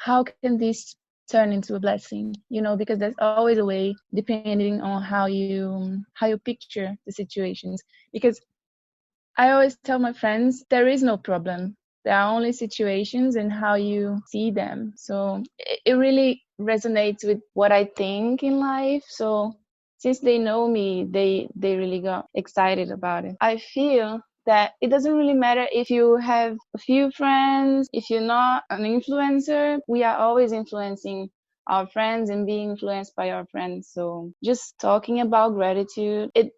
how can this turn into a blessing? Because there's always a way, depending on how you picture the situations. Because I always tell my friends there is no problem. There are only situations and how you see them. So it really resonates with what I think in life. So since they know me, they really got excited about it. I feel that it doesn't really matter if you have a few friends, if you're not an influencer, we are always influencing our friends and being influenced by our friends. So just talking about gratitude, it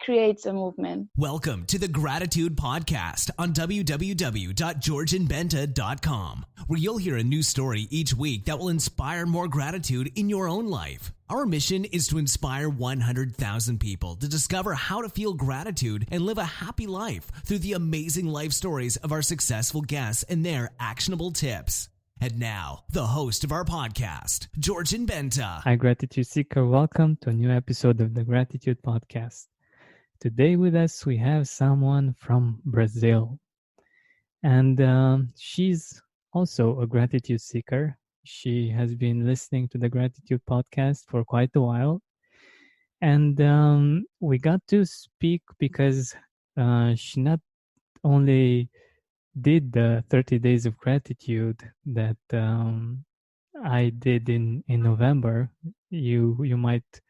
creates a movement. Welcome to the Gratitude Podcast on www.georgianbenta.com, where you'll hear a new story each week that will inspire more gratitude in your own life. Our mission is to inspire 100,000 people to discover how to feel gratitude and live a happy life through the amazing life stories of our successful guests and their actionable tips. And now, the host of our podcast, Georgian Benta. Hi, Gratitude Seeker. Welcome to a new episode of the Gratitude Podcast. Today with us, we have someone from Brazil. And she's also a gratitude seeker. She has been listening to the Gratitude Podcast for quite a while. And we got to speak because she not only did the 30 Days of Gratitude that I did in November. You might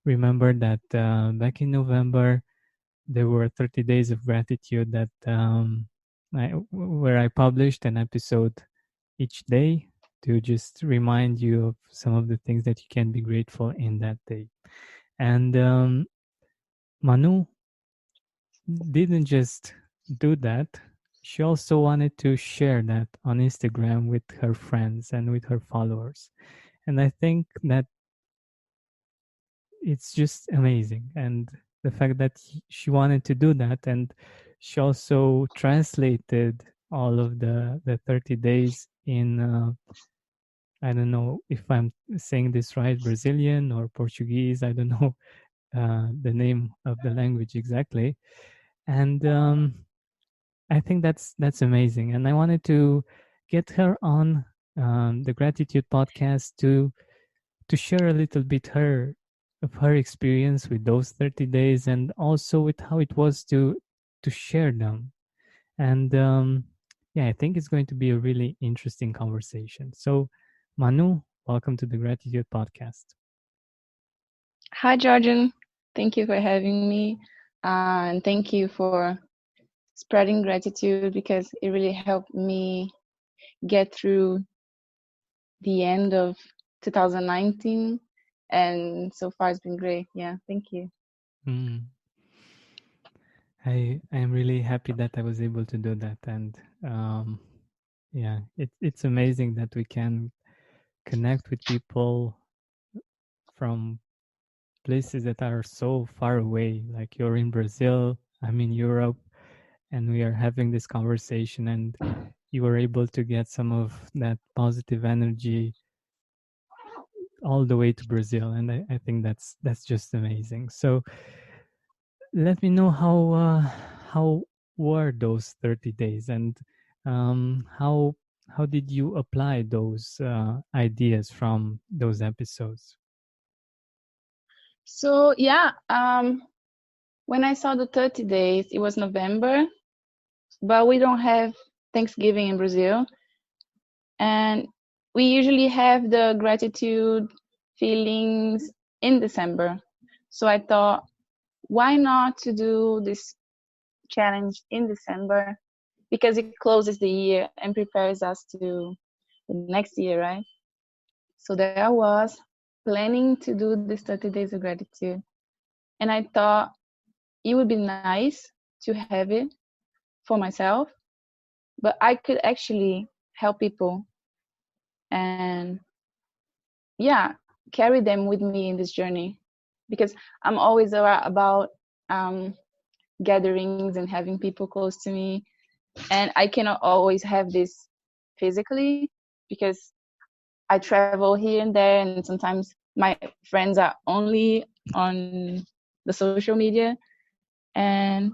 remember that back in November, there were 30 Days of Gratitude that where I published an episode each day to just remind you of some of the things that you can be grateful in that day. And Manu didn't just do that. She also wanted to share that on Instagram with her friends and with her followers. And I think that it's just amazing. And the fact that she wanted to do that, and she also translated all of the 30 days in, I don't know if I'm saying this right, Brazilian or Portuguese, I don't know the name of the language exactly. And I think that's amazing. And I wanted to get her on the Gratitude Podcast to share a little bit of her experience with those 30 days, and also with how it was to share them. And I think it's going to be a really interesting conversation. So, Manu, welcome to the Gratitude Podcast. Hi, Georgian. Thank you for having me. And thank you for spreading gratitude, because it really helped me get through the end of 2019. And so far, it's been great. Yeah, thank you. I am really happy that I was able to do that. And it's amazing that we can connect with people from places that are so far away. Like you're in Brazil, I'm in Europe, and we are having this conversation, and you were able to get some of that positive energy all the way to Brazil. And I think that's just amazing. So let me know how were those 30 days, and how did you apply those ideas from those episodes? So, when I saw the 30 days, it was November, but we don't have Thanksgiving in Brazil. And we usually have the gratitude feelings in December. So I thought, why not to do this challenge in December? Because it closes the year and prepares us to the next year, right? So there I was, planning to do this 30 days of gratitude. And I thought it would be nice to have it for myself, but I could actually help people and carry them with me in this journey, because I'm always about gatherings and having people close to me, and I cannot always have this physically because I travel here and there, and sometimes my friends are only on the social media. And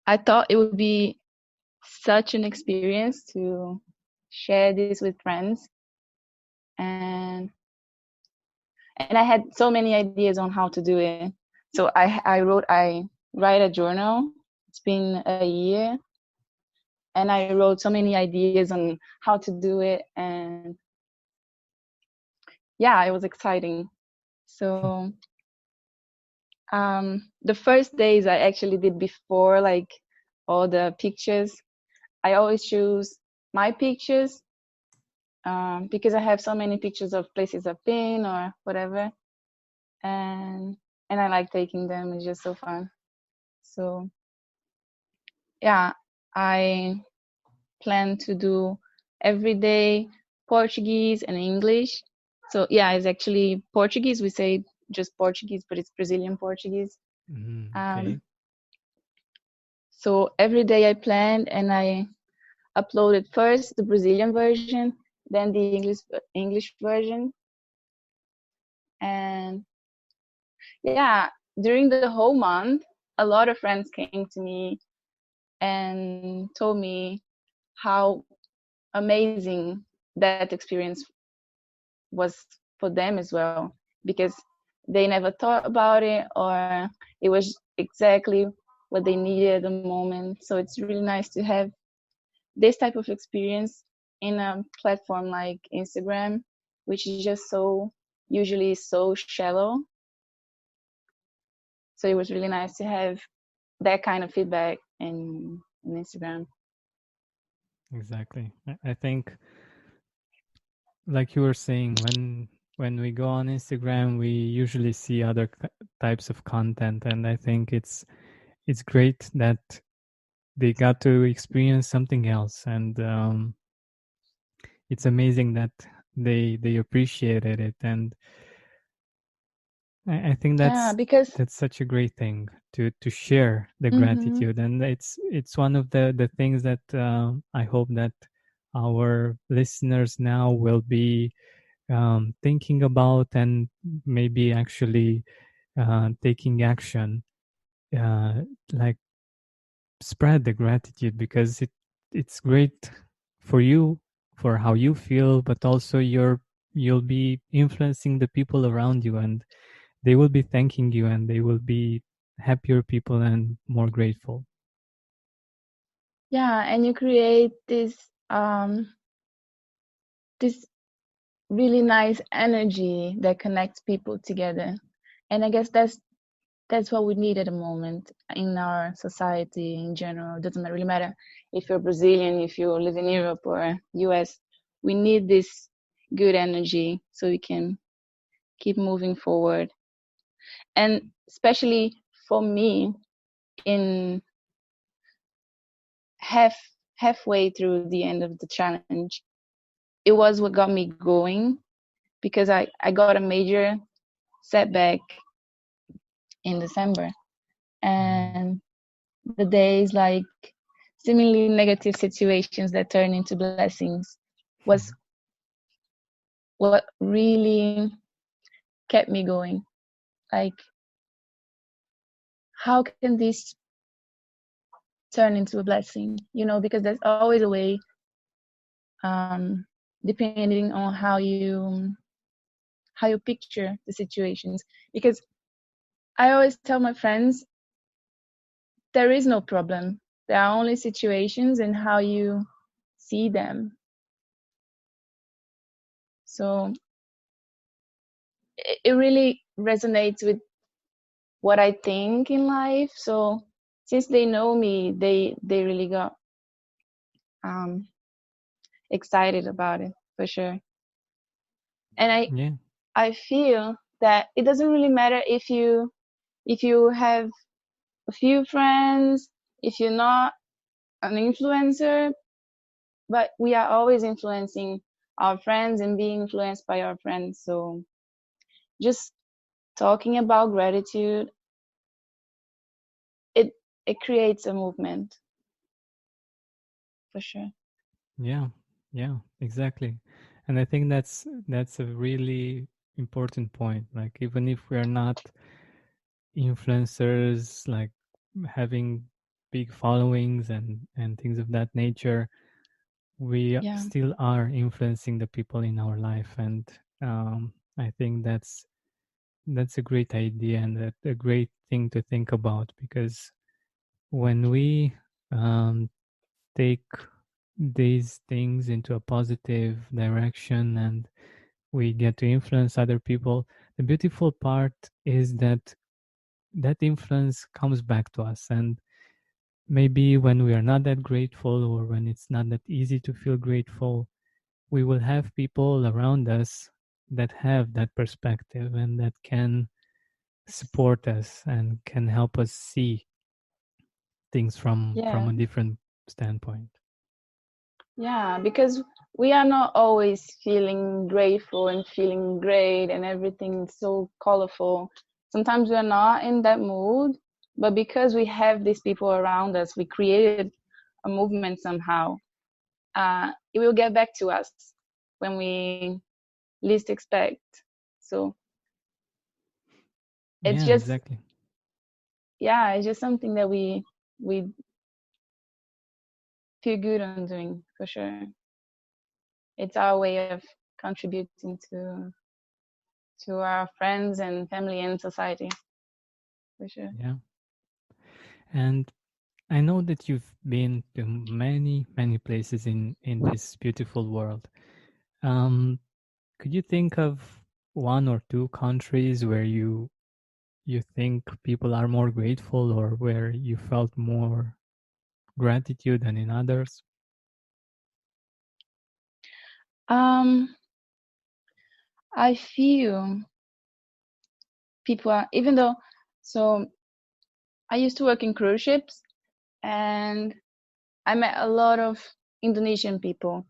I thought it would be such an experience to share this with friends. And I had so many ideas on how to do it. So I write a journal. It's been a year, and I wrote so many ideas on how to do it, and yeah, it was exciting. So the first days I actually did before like all the pictures. I always choose my pictures because I have so many pictures of places I've been or whatever, and I like taking them. It's just so fun. So yeah, I plan to do every day Portuguese and English. So yeah, it's actually Portuguese. We say just Portuguese, but it's Brazilian Portuguese. Okay. So every day I planned and I uploaded first the Brazilian version, then the English version, and yeah, during the whole month, a lot of friends came to me and told me how amazing that experience was for them as well, because they never thought about it, or it was exactly what they needed at the moment. So it's really nice to have this type of experience in a platform like Instagram, which is just so usually so shallow. So it was really nice to have that kind of feedback in Instagram. Exactly. I think, like you were saying, when we go on Instagram, we usually see other types of content, and I think it's great that they got to experience something else, and it's amazing that they appreciated it, and I think Yeah, because that's such a great thing to share the mm-hmm, gratitude, and it's one of the things that I hope that our listeners now will be thinking about, and maybe actually taking action, uh, like spread the gratitude, because it's great for you, for how you feel, but also you'll be influencing the people around you, and they will be thanking you, and they will be happier people and more grateful. yeah, and you create this really nice energy that connects people together. And I guess that's what we need at the moment in our society in general. It doesn't really matter if you're Brazilian, if you live in Europe or US. We need this good energy so we can keep moving forward. And especially for me, in half halfway through the end of the challenge, it was what got me going, because I got a major setback in December, Mm. and the days like seemingly negative situations that turn into blessings was what really kept me going. Like, how can this turn into a blessing? Because there's always a way, um, depending on how you picture the situations. Because I always tell my friends there is no problem. There are only situations and how you see them. So it really resonates with what I think in life. So since they know me, they really got um, excited about it for sure. And Yeah. I feel that it doesn't really matter if you have a few friends, if you're not an influencer, but we are always influencing our friends and being influenced by our friends. So just talking about gratitude, it it creates a movement for sure. Yeah. Yeah, exactly. And I think that's a really important point. Like, even if we are not influencers, like having big followings and things of that nature, we Yeah. still are influencing the people in our life, and I think that's a great idea and a great thing to think about, because when we um, take these things into a positive direction and we get to influence other people, the beautiful part is that that influence comes back to us. And maybe when we are not that grateful, or when it's not that easy to feel grateful, we will have people around us that have that perspective and that can support us and can help us see things from Yeah. a different standpoint. Yeah, because we are not always feeling grateful and feeling great and everything so colorful. Sometimes we are not in that mood, but because we have these people around us, we created a movement somehow. It will get back to us when we least expect. So it's Yeah, just, exactly. yeah, it's just something that we feel good on doing for sure. It's our way of contributing to our friends and family and society for sure. Yeah. And I know that you've been to many, many places in this beautiful world. Um, could you think of one or two countries where you think people are more grateful, or where you felt more gratitude than in others? Um, I feel people are, even though, so I used to work in cruise ships and I met a lot of Indonesian people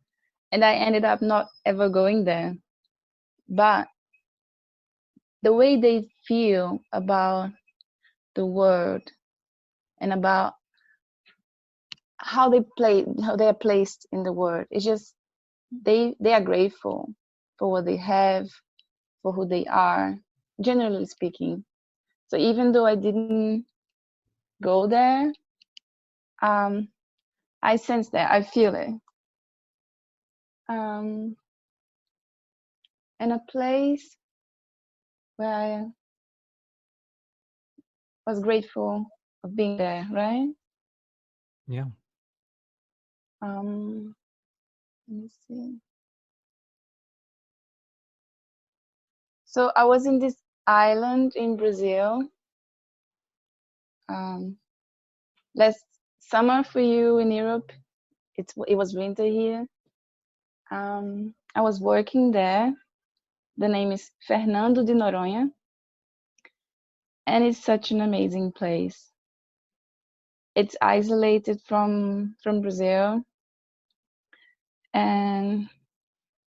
and I ended up not ever going there. But the way they feel about the world and about how they are placed in the world, it's just they are grateful for what they have, for who they are, generally speaking. So even though I didn't go there, um, I sense that, I feel it. Um, and a place where I was grateful of being there, right? Yeah. Um, let me see. So I was in this island in Brazil. Um, last summer for you in Europe, it was winter here. I was working there. The name is Fernando de Noronha, and it's such an amazing place. It's isolated from Brazil, and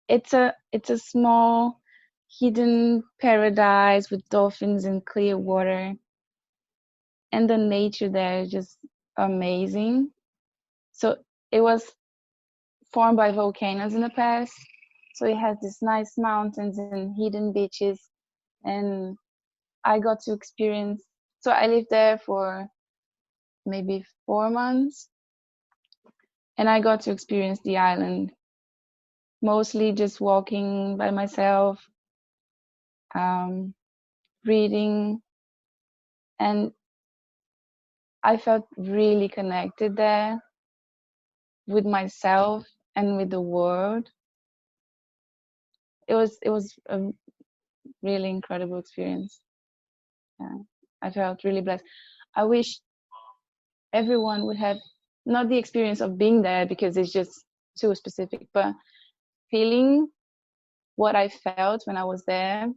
it's a small hidden paradise with dolphins and clear water, and the nature there is just amazing. So it was formed by volcanoes in the past, so it has these nice mountains and hidden beaches, and I got to experience. So I lived there for maybe 4 months, and I got to experience the island mostly just walking by myself, um, reading, and I felt really connected there with myself and with the world. It was a really incredible experience. Yeah, I felt really blessed. I wish everyone would have not the experience of being there because it's just too specific, but feeling what I felt when I was there,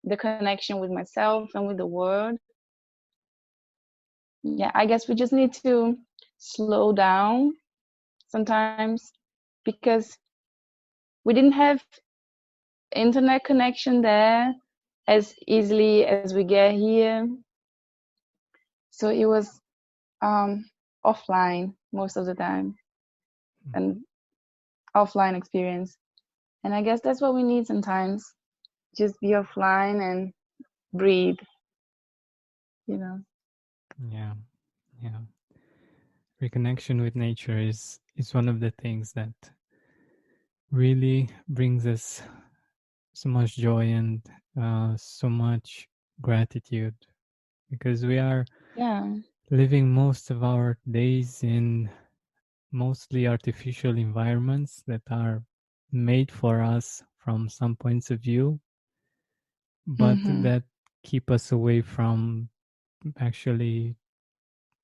the connection with myself and with the world. Yeah, I guess we just need to slow down sometimes because we didn't have internet connection there as easily as we get here. So it was um, offline most of the time, and offline experience. And I guess that's what we need sometimes. Just be offline and breathe, you know. Yeah. Yeah. Reconnection with nature is one of the things that really brings us so much joy and so much gratitude, because we are Yeah. living most of our days in mostly artificial environments that are made for us from some points of view, but Mm-hmm. that keep us away from actually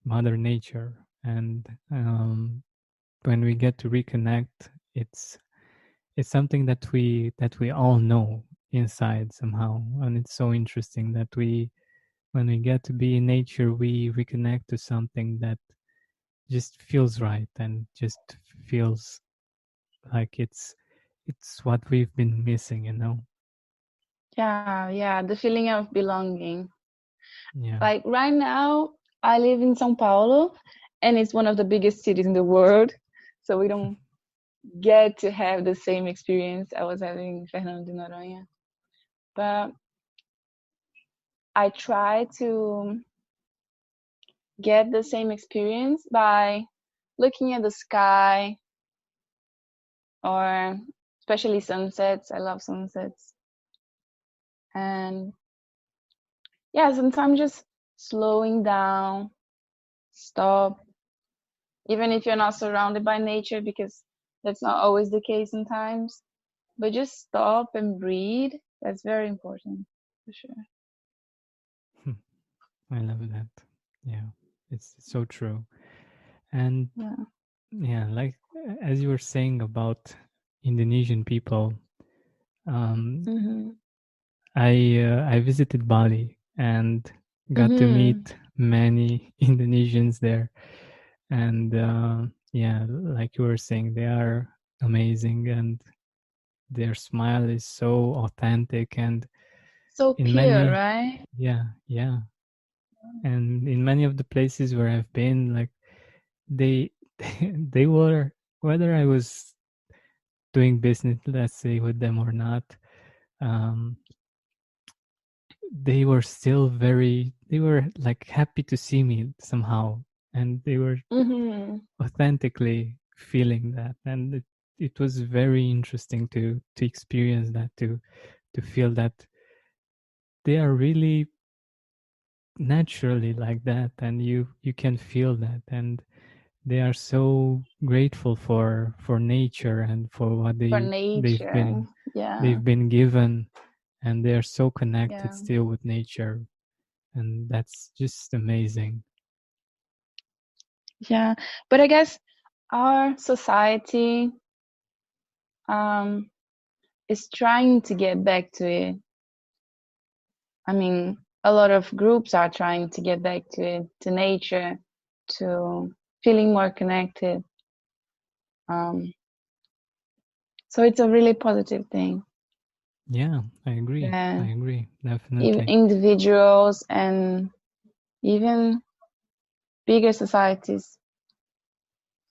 Mother Nature. And when we get to reconnect, it's something that we all know inside somehow, and it's so interesting that when we get to be in nature, we reconnect to something that just feels right and just feels like it's what we've been missing, you know. Yeah, the feeling of belonging. Yeah. Like right now, I live in São Paulo, and it's one of the biggest cities in the world. So we don't get to have the same experience I was having in Fernando de Noronha. But I try to get the same experience by looking at the sky, or especially sunsets. I love sunsets. And yeah, sometimes just slowing down, stop, even if you're not surrounded by nature, because that's not always the case sometimes. But just stop and breathe. That's very important, for sure. I love that. Yeah, it's so true. And Yeah. yeah, like as you were saying about Indonesian people, um, Mhm. I visited Bali and got to Mhm. meet many Indonesians there, and yeah, like you were saying, they are amazing, and their smile is so authentic, and So in pure, many, right? yeah, and in many of the places where I've been, like they they were, whether I was doing business, let's say, with them or not, um, they were like happy to see me somehow, and they were Mhm. authentically feeling that, and it was very interesting to experience that, to feel that they are really naturally like that, and you can feel that, and they are so grateful for nature and for what For they've nature. been Yeah. they've been given, and they are so connected Yeah. still with nature, and that's just amazing. Yeah. But I guess our society um is trying to get back to it. I mean, a lot of groups are trying to get back to it, to nature, to feeling more connected. Um, so it's a really positive thing Yeah, I that agree, definitely. individuals and even bigger societies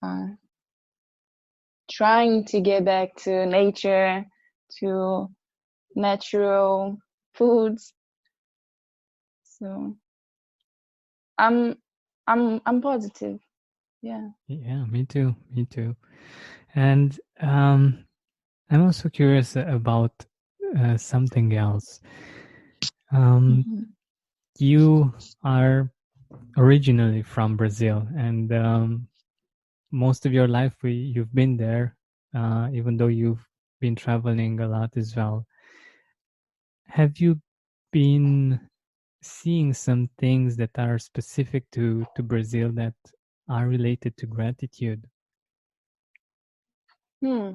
are trying to get back to nature, to natural foods. So I'm I'm positive. Yeah. Yeah, me too, me too. And I'm also curious about something else. um Hmm. you are originally from Brazil, and most of your life you've been there, even though you've been traveling a lot as well. Have you been seeing some things that are specific to Brazil that are related to gratitude? Hmm.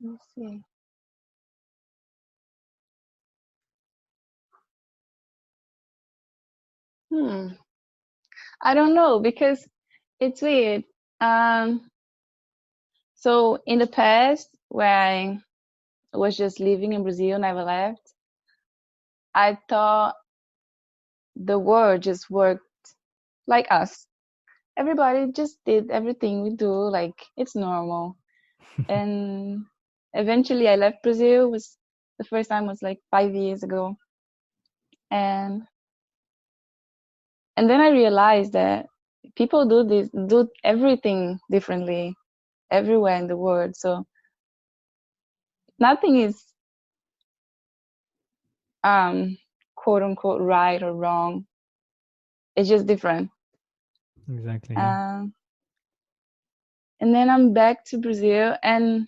Let's see. Hmm. I don't know because it's weird. Um, so in the past, where I was just living in Brazil, never left, I thought the world just worked like us. Everybody just did everything we do, like it's normal. And eventually, I left Brazil. Was the first time was like 5 years ago, and and then I realized that people do everything differently. everywhere in the world. So nothing is quote unquote right or wrong. It's just different. Exactly. Yeah. Um, and then I'm back to Brazil, and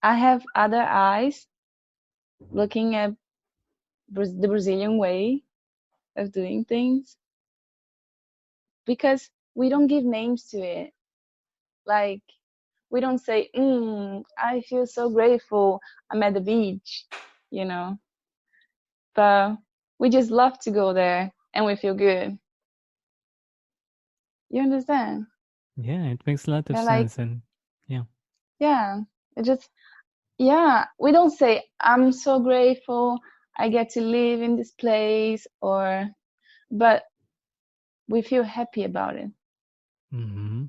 I have other eyes looking at the Brazilian way of doing things, because we don't give names to it. Like, we don't say, I feel so grateful, I'm at the beach, you know. But we just love to go there and we feel good. You understand? Yeah, it makes a lot of They're like, sense. And yeah. yeah, it just, yeah, we don't say, I'm so grateful I get to live in this place, but we feel happy about it. Mm-hmm.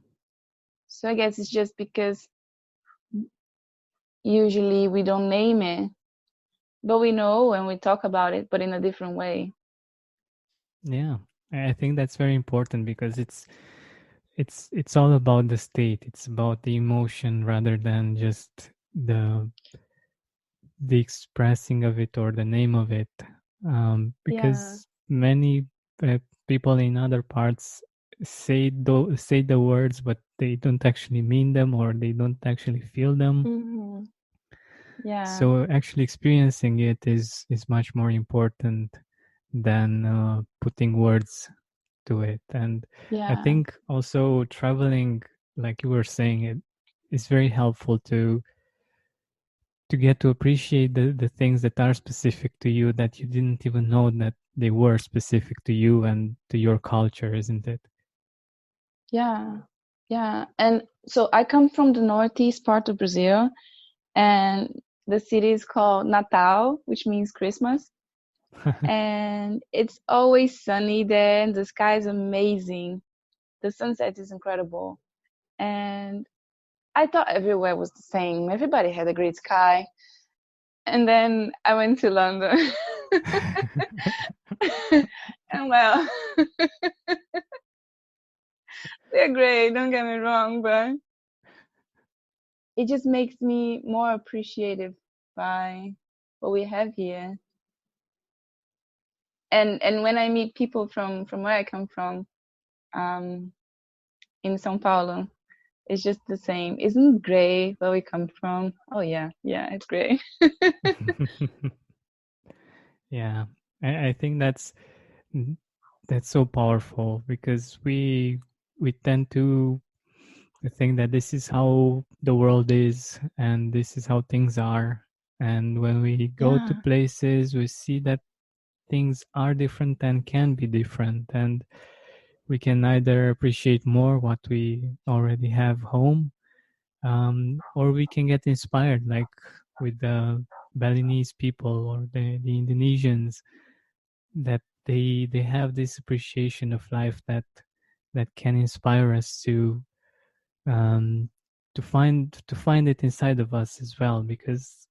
So I guess it's just because usually we don't name it, but we know when we talk about it, but in a different way. Yeah, I think that's very important because it's all about the state. It's about the emotion rather than just the expressing of it or the name of it. Yeah. Because many uh, people in other parts say the words, but they don't actually mean them or they don't actually feel them. Hmm. Yeah. So actually experiencing it is much more important than putting words to it. And I Yeah. think also traveling, like you were saying, it is very helpful to get to appreciate the things that are specific to you that you didn't even know that they were specific to you and to your culture, isn't it? Yeah. Yeah. And so I come from the northeast part of Brazil, and the city is called Natal, which means Christmas. And it's always sunny there, and the sky is amazing. The sunset is incredible. And I thought everywhere was the same. Everybody had a great sky. And then I went to London. And well, they're great, don't get me wrong, but it just makes me more appreciative by what we have here. And when I meet people from where I come from, um, in São Paulo, it's just the same. Isn't it great where we come from? Oh yeah, yeah, it's great. Yeah, I think that's so powerful because we tend to think that this is how the world is and this is how things are. And when we go to Yeah, places, we see that things are different and can be different. And we can either appreciate more what we already have home, or we can get inspired, like with the Balinese people or the Indonesians, that they have this appreciation of life that can inspire us um, to find it inside of us as well. Because,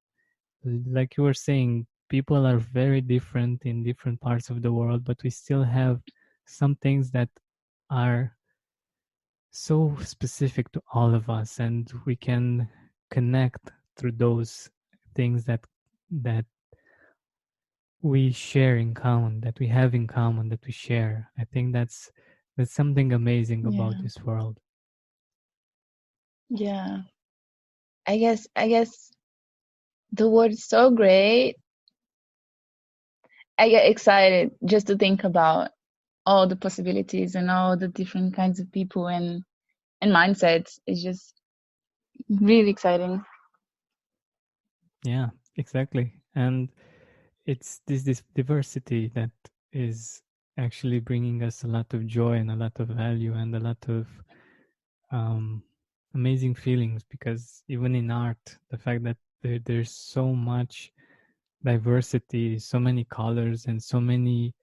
like you were saying, people are very different in different parts of the world, but we still have some things that are so specific to all of us, and we can connect through those things that we share in common, that we have in common, that we share. I think that's something amazing about yeah, this world. yeah. I guess the word is so great. I get excited just to think about all the possibilities and all the different kinds of people and mindsets. It's just really exciting. Yeah, exactly. And it's this diversity that is actually bringing us a lot of joy and a lot of value and a lot of um, amazing feelings. Because even in art, the fact that there's so much diversity, so many colors, and so many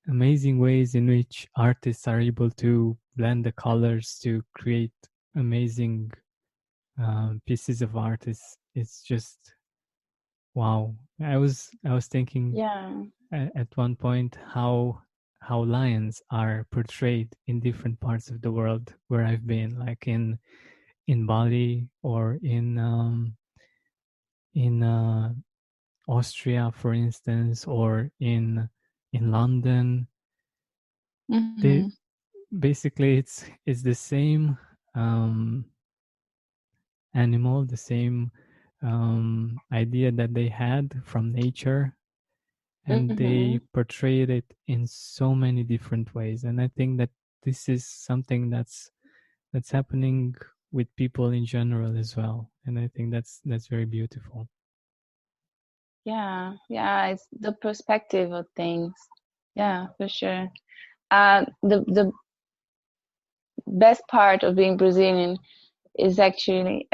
amazing ways in which artists are able to blend the colors to create amazing pieces of art, is it's just wow. I was thinking Yeah, at one point how lions are portrayed in different parts of the world where I've been, like in in Bali or in Austria, for instance, or in London. They Mm-hmm. basically it's the same animal, the same idea that they had from nature, and Mm-hmm. they portrayed it in so many different ways. And I think that this is something that's happening with people in general as well. And I think that's very beautiful. Yeah, yeah, it's the perspective of things. Yeah, for sure. The best part of being Brazilian is actually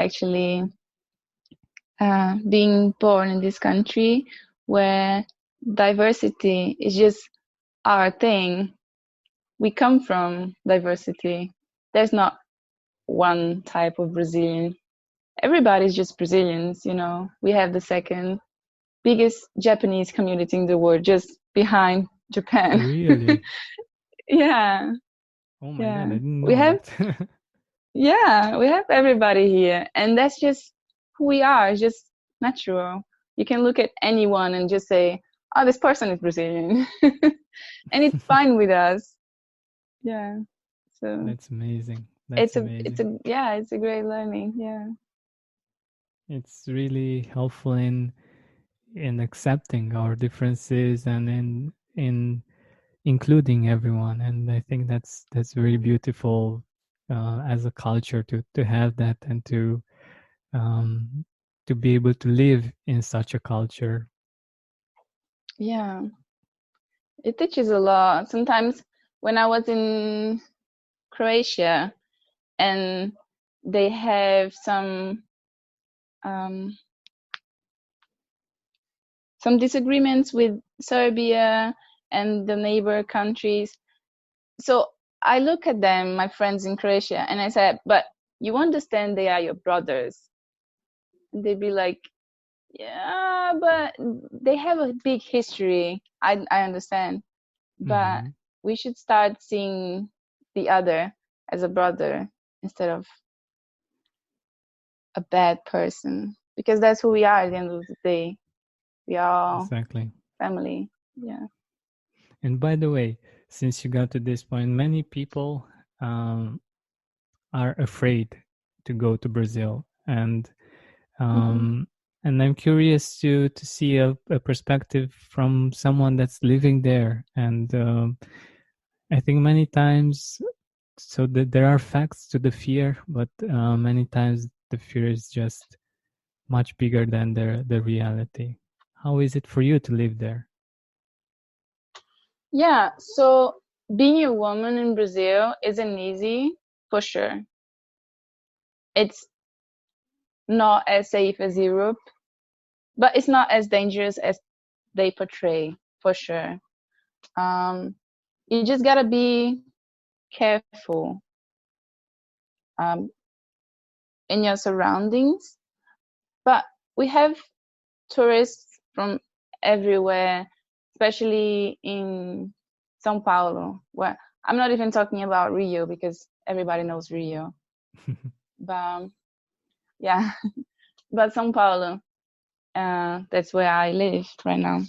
being born in this country where diversity is just our thing. We come from diversity. There's not one type of Brazilian. Everybody's just Brazilians, you know. We have the second biggest Japanese community in the world, just behind Japan. Really? Yeah, Oh my God, I yeah. didn't We know have, that. yeah, we have everybody here, and that's just who we are. It's just natural. You can look at anyone and just say, "Oh, this person is Brazilian," and it's fine with us. Yeah. So That's amazing. That's it's amazing. a yeah, it's a great learning. Yeah. It's really helpful in accepting our differences and in including everyone. And I think that's very beautiful as a culture to have that and um, to be able to live in such a culture. Yeah. It teaches a lot. Sometimes when I was in Croatia and they have um, some disagreements with Serbia and the neighbor countries. So I look at them, my friends in Croatia, and I said, "But you understand they are your brothers." And they'd be like, "Yeah, but they have a big history. I understand, but Hmm. we should start seeing the other as a brother instead of a bad person, because that's who we are at the end of the day. We are all Exactly. family." Yeah. And by the way, since you got to this point, many people um, are afraid to go to Brazil, Hmm. um, and I'm curious to see a perspective from someone that's living there. And I think many times, so that there are facts to the fear, but many times the fear is just much bigger than the reality. How is it for you to live there? Yeah. So being a woman in Brazil isn't easy for sure. It's not as safe as Europe, but it's not as dangerous as they portray for sure. Um, you just gotta be careful um, in your surroundings. But we have tourists from everywhere, especially in São Paulo, where I'm not even talking about Rio because everybody knows Rio. But yeah, but São Paulo, that's where I live right now.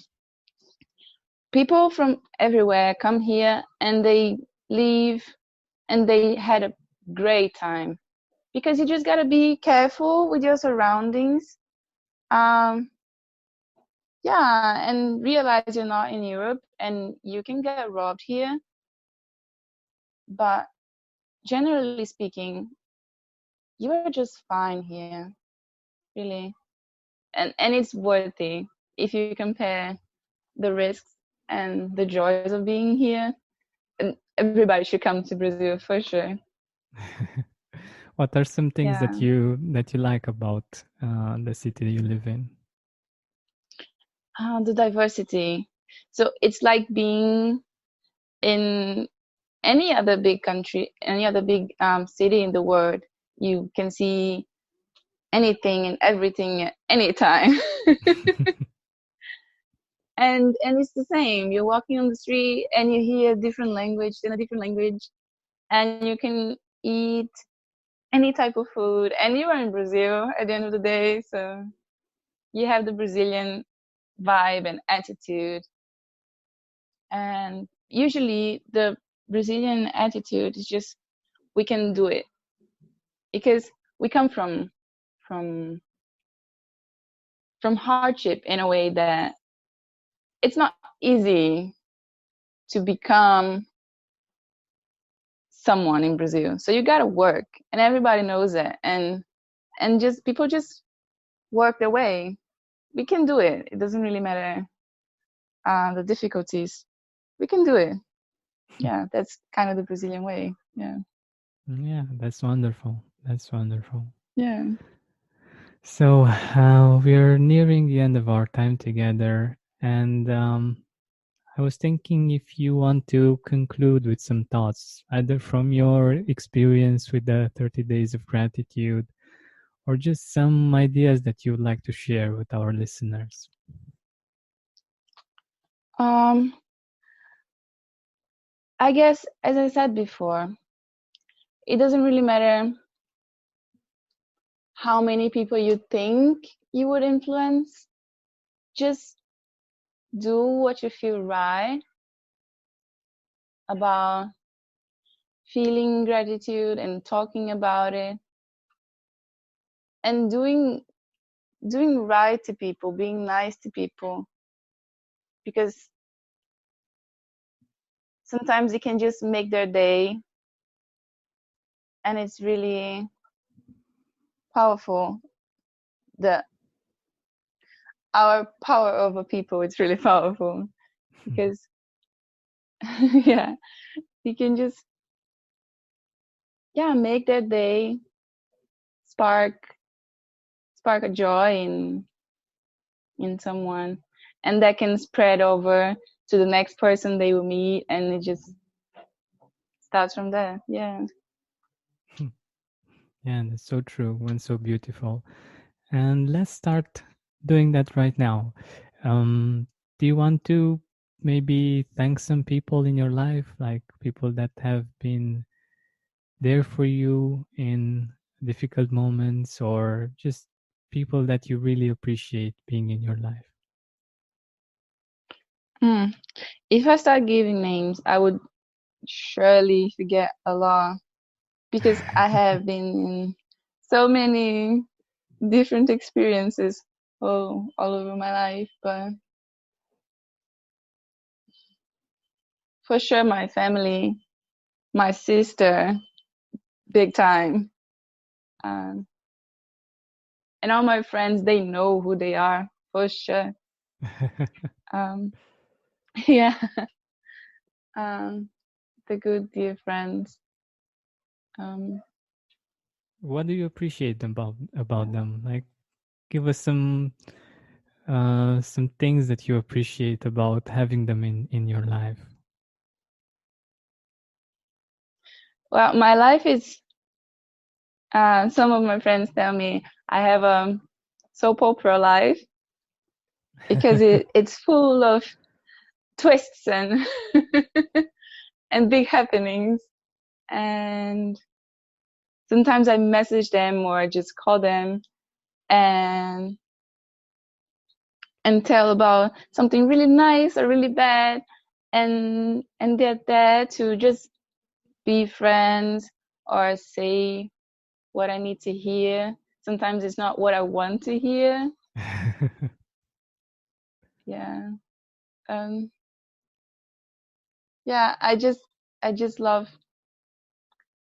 People from everywhere come here and they leave and they had a great time because you just gotta be careful with your surroundings. Um, yeah, and realize you're not in Europe and you can get robbed here. But generally speaking, you are just fine here, really. And it's worthy if you compare the risks and the joys of being here. And everybody should come to Brazil for sure. What are some things Yeah. that you like about the city you live in? The diversity. So it's like being in any other big country, any other big city in the world. You can see anything and everything at any time. And it's the same. You're walking on the street and you hear a different language in a different language, and you can eat any type of food. And you are in Brazil at the end of the day, so you have the Brazilian vibe and attitude. And usually the Brazilian attitude is just we can do it because we come from from hardship in a way that it's not easy to become someone in Brazil. So you gotta work, and everybody knows that. And just people just work their way. We can do it. It doesn't really matter the difficulties. We can do it. Yeah, that's kind of the Brazilian way. Yeah. Yeah, that's wonderful. That's wonderful. Yeah. So we're nearing the end of our time together, and I was thinking if you want to conclude with some thoughts, either from your experience with the 30 days of gratitude, or just some ideas that you would like to share with our listeners. Um, I guess, as I said before, it doesn't really matter how many people you think you would influence. Just do what you feel right about feeling gratitude and talking about it and doing right to people, being nice to people, because sometimes it can just make their day, and it's really powerful. The our power over people, it's really powerful because yeah, you can just make their day, spark a joy in someone, and that can spread over to the next person they will meet, and it just starts from there. Yeah. Yeah, that's so true and so beautiful. And let's start doing that right now. Do you want to maybe thank some people in your life, like people that have been there for you in difficult moments, or just people that you really appreciate being in your life? Hmm. If I start giving names, I would surely forget a lot because I have been in so many different experiences all over my life. But for sure, my family, my sister, big time, um, and all my friends, they know who they are for sure. Um, yeah, um, the good dear friends. Um, What do you appreciate about them? Like, give us some things that you appreciate about having them in your life. well, my life is. Some of my friends tell me I have a soap opera life because it's full of twists and and big happenings. And sometimes I message them or I just call them and tell about something really nice or really bad, and they're there to just be friends or say what I need to hear. Sometimes it's not what I want to hear. Yeah. Um, yeah, I just love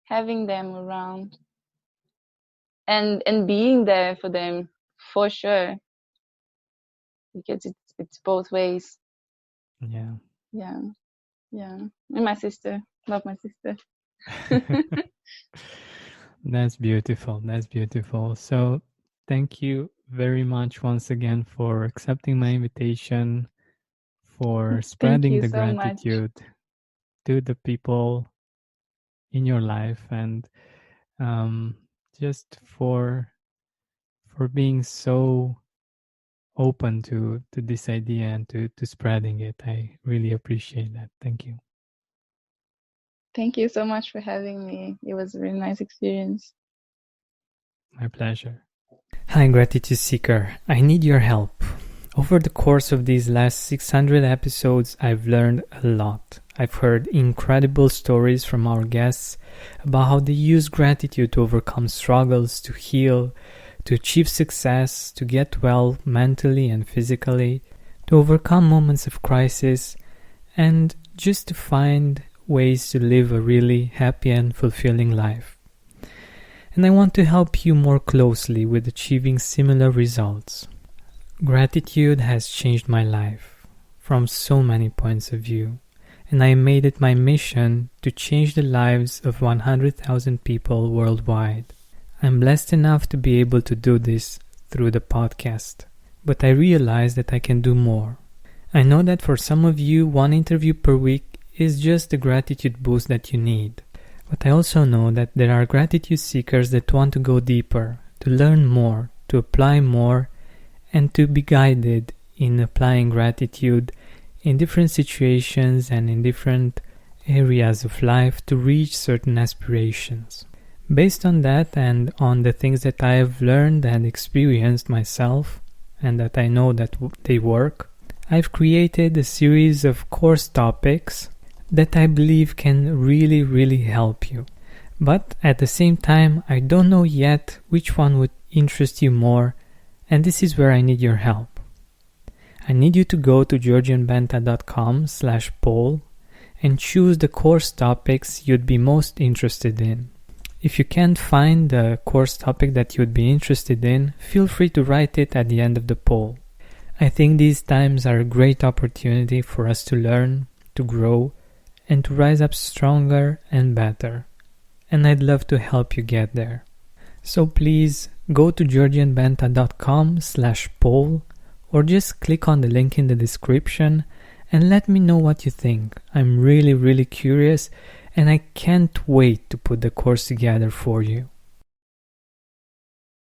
having them around and being there for them for sure because it's both ways. Yeah. Yeah, yeah. And my sister, love my sister. That's beautiful. That's beautiful. So, thank you very much once again for accepting my invitation, for Thank spreading you the so much. gratitude to the people in your life, and um, just for being so open to this idea and to spreading it. I really appreciate that. Thank you. Thank you so much for having me. It was a really nice experience. My pleasure. Hi, Gratitude Seeker. I need your help. Over the course of these last 600 episodes, I've learned a lot. I've heard incredible stories from our guests about how they use gratitude to overcome struggles, to heal, to achieve success, to get well mentally and physically, to overcome moments of crisis, and just to find ways to live a really happy and fulfilling life. And I want to help you more closely with achieving similar results. Gratitude has changed my life from so many points of view, and I made it my mission to change the lives of 100,000 people worldwide. I'm blessed enough to be able to do this through the podcast, but I realize that I can do more. I know that for some of you, one interview per week is just the gratitude boost that you need. But I also know that there are gratitude seekers that want to go deeper, to learn more, to apply more, and to be guided in applying gratitude in different situations and in different areas of life to reach certain aspirations. Based on that and on the things that I have learned and experienced myself, and that I know that they work, I've created a series of course topics that I believe can really help you. But at the same time, I don't know yet which one would interest you more, and this is where I need your help. I need you to go to georgianbenta.com/poll and choose the course topics you'd be most interested in. If you can't find the course topic that you'd be interested in, feel free to write it at the end of the poll. I think these times are a great opportunity for us to learn, to grow, and to rise up stronger and better. And I'd love to help you get there. So please go to georgianbenta.com/poll or just click on the link in the description and let me know what you think. I'm really curious and I can't wait to put the course together for you.